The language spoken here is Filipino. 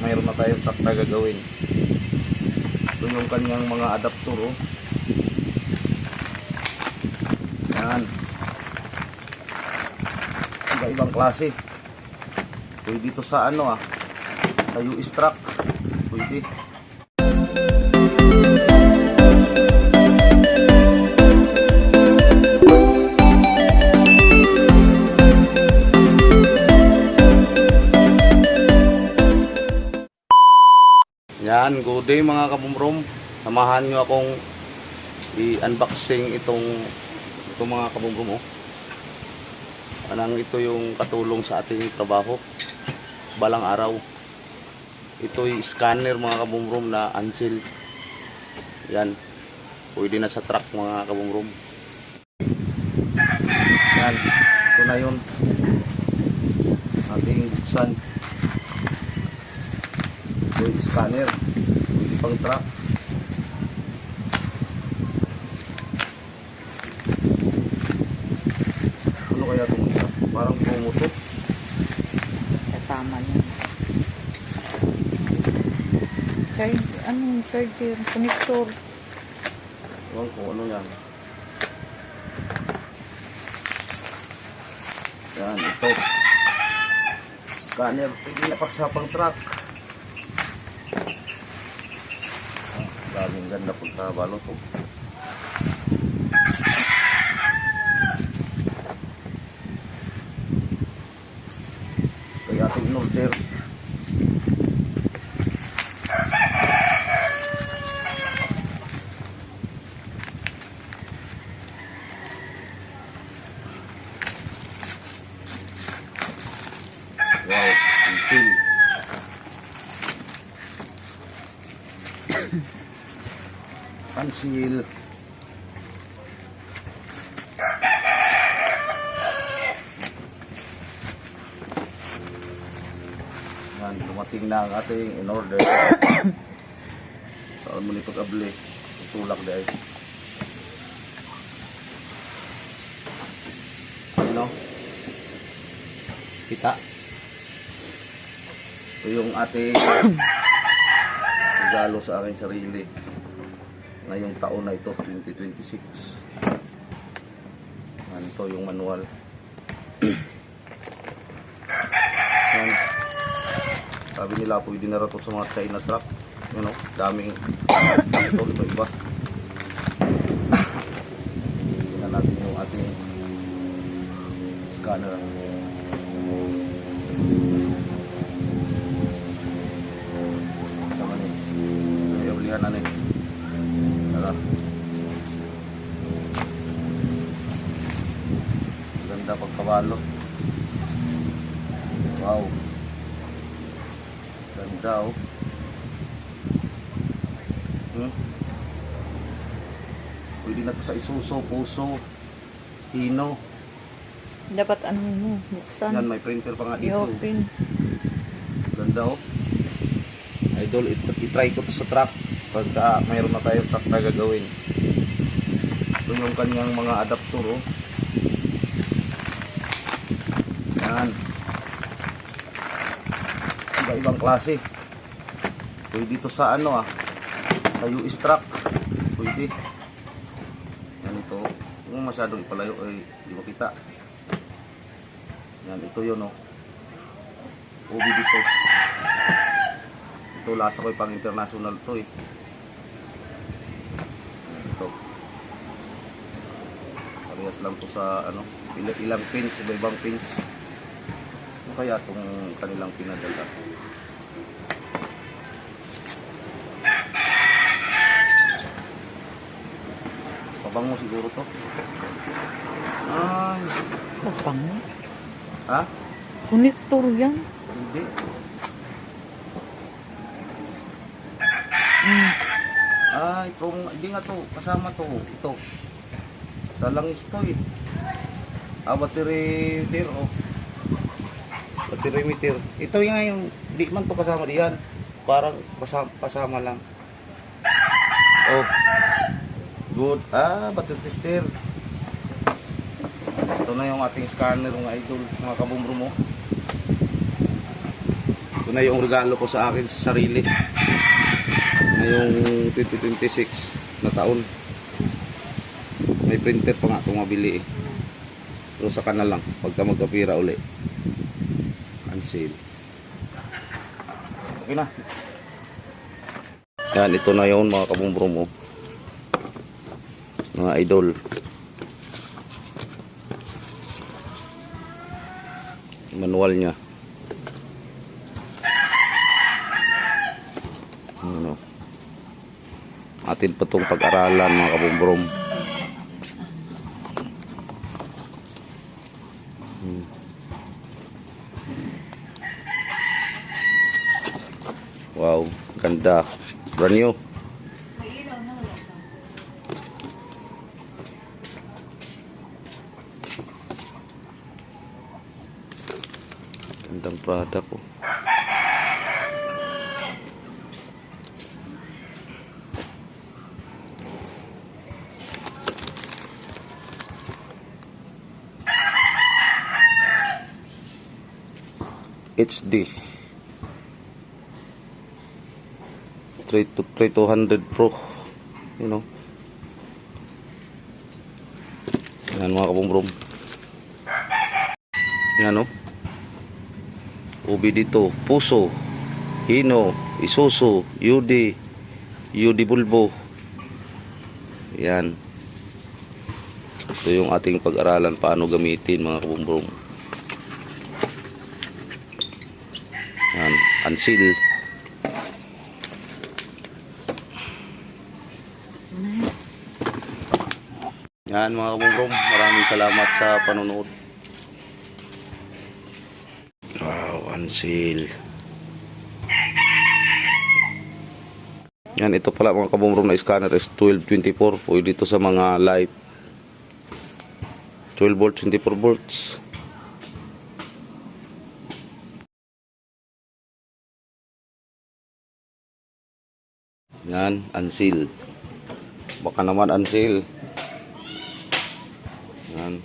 mayroon na tayong truck na gagawin. Ito yung kanyang mga adapter, oh. Yan. Iba-ibang klase. Pwede dito sa ano, sa US truck. Pwede. Yan, good day mga kabumrom. Samahan nyo akong i-unboxing itong mga kabumrom, oh. Anang ito yung katulong sa ating trabaho balang araw. Ito yung scanner mga kabumrom na Ansel. Yan, pwede na sa truck mga kabumrom. Yan, ito na yun ating buksan. Ito yung scanner, pwede pang truck. Ano kaya itong isa? Parang pumutok. Kasama niya. Charger, connector. Ewan ko ano yan. Yan, ito. Scanner, pwede na pagsapang truck. Daming ganda punta balot, oh. Ito yung ating in-order. Wow, Ansel. Ansel. Yan, dumating na ang ating in-order. Saan mo ni pag-abli? Tutulak dahil. Ano? Kita. Ito yung ating regalo sa aking sarili ngayong taon na ito, 2026. Yan, ito yung manual. Yan. Sabi nila pwede na rato sa mga China truck. Yan, oh, daming ito, iba-iba. Tingnan natin yung ating scanner. Na nih, ganda pagkabalo. Wow, ganda, oh. Pwede na to sa Isuso, Puso, Hino. Dapat ano mo, buksan. Yan, may printer pa nga dito. I-open. Ganda, oh. Idol, itry ko to sa truck. Pagka mayroon na tayong truck na gagawin. Ito yung kanyang mga adapter, oh. Yan. Iba-ibang klase. Pwede dito sa ano, sa US truck. Pwede. Yan, ito. Kung masyadong ipalayo ay di makita. Yan, ito yun, oh. OB dito. Ito, lasa ko pang international to, eh. Ito. Parehas lang to sa ano, ilang pins, iba-ibang pins. Ano kaya itong kanilang pinadala? Pabango siguro to. Ay. Pabango? Ha? Connector yan. Hindi. Ay, kung hindi nga to, kasama to, ito. Sa langis to, eh. Battery meter, oh. Battery meter. Ito nga yung, di man to kasama diyan. Parang kasama lang. Oh. Good. Battery tester. Ito na yung ating scanner, mga idol, mga kabumro mo. Ito na yung regalo ko sa akin sa sarili ngayong 2026 na taon. May printer pa nga itong mabili eh. Pero saka na lang pagka magkapira uli. Cancel. Okay na. Yan, ito na yun mga kabumbrom, mga idol. Manual nya. Ano, atin pa itong pag-aralan mga kabumbrom. Wow, ganda. Brand new. Gandang product ko. HD 3200 Pro, you know. Yan mga kabumbrom. Yan o. Ubi dito, Puso, Hino, Isuzu, UD Bulbo. Yan. Ito yung ating pag-aralan paano gamitin mga kabumbrom. Yan, Ansil. Yan mga kabumbrom, maraming salamat sa panonood. Wow, Ansil. Yan, ito pala mga kabumbrom na scanner is 1224. Pwede dito sa mga light. 12 volts, 24 volts. Yan, Ansil. Baka naman Ansil. Yan.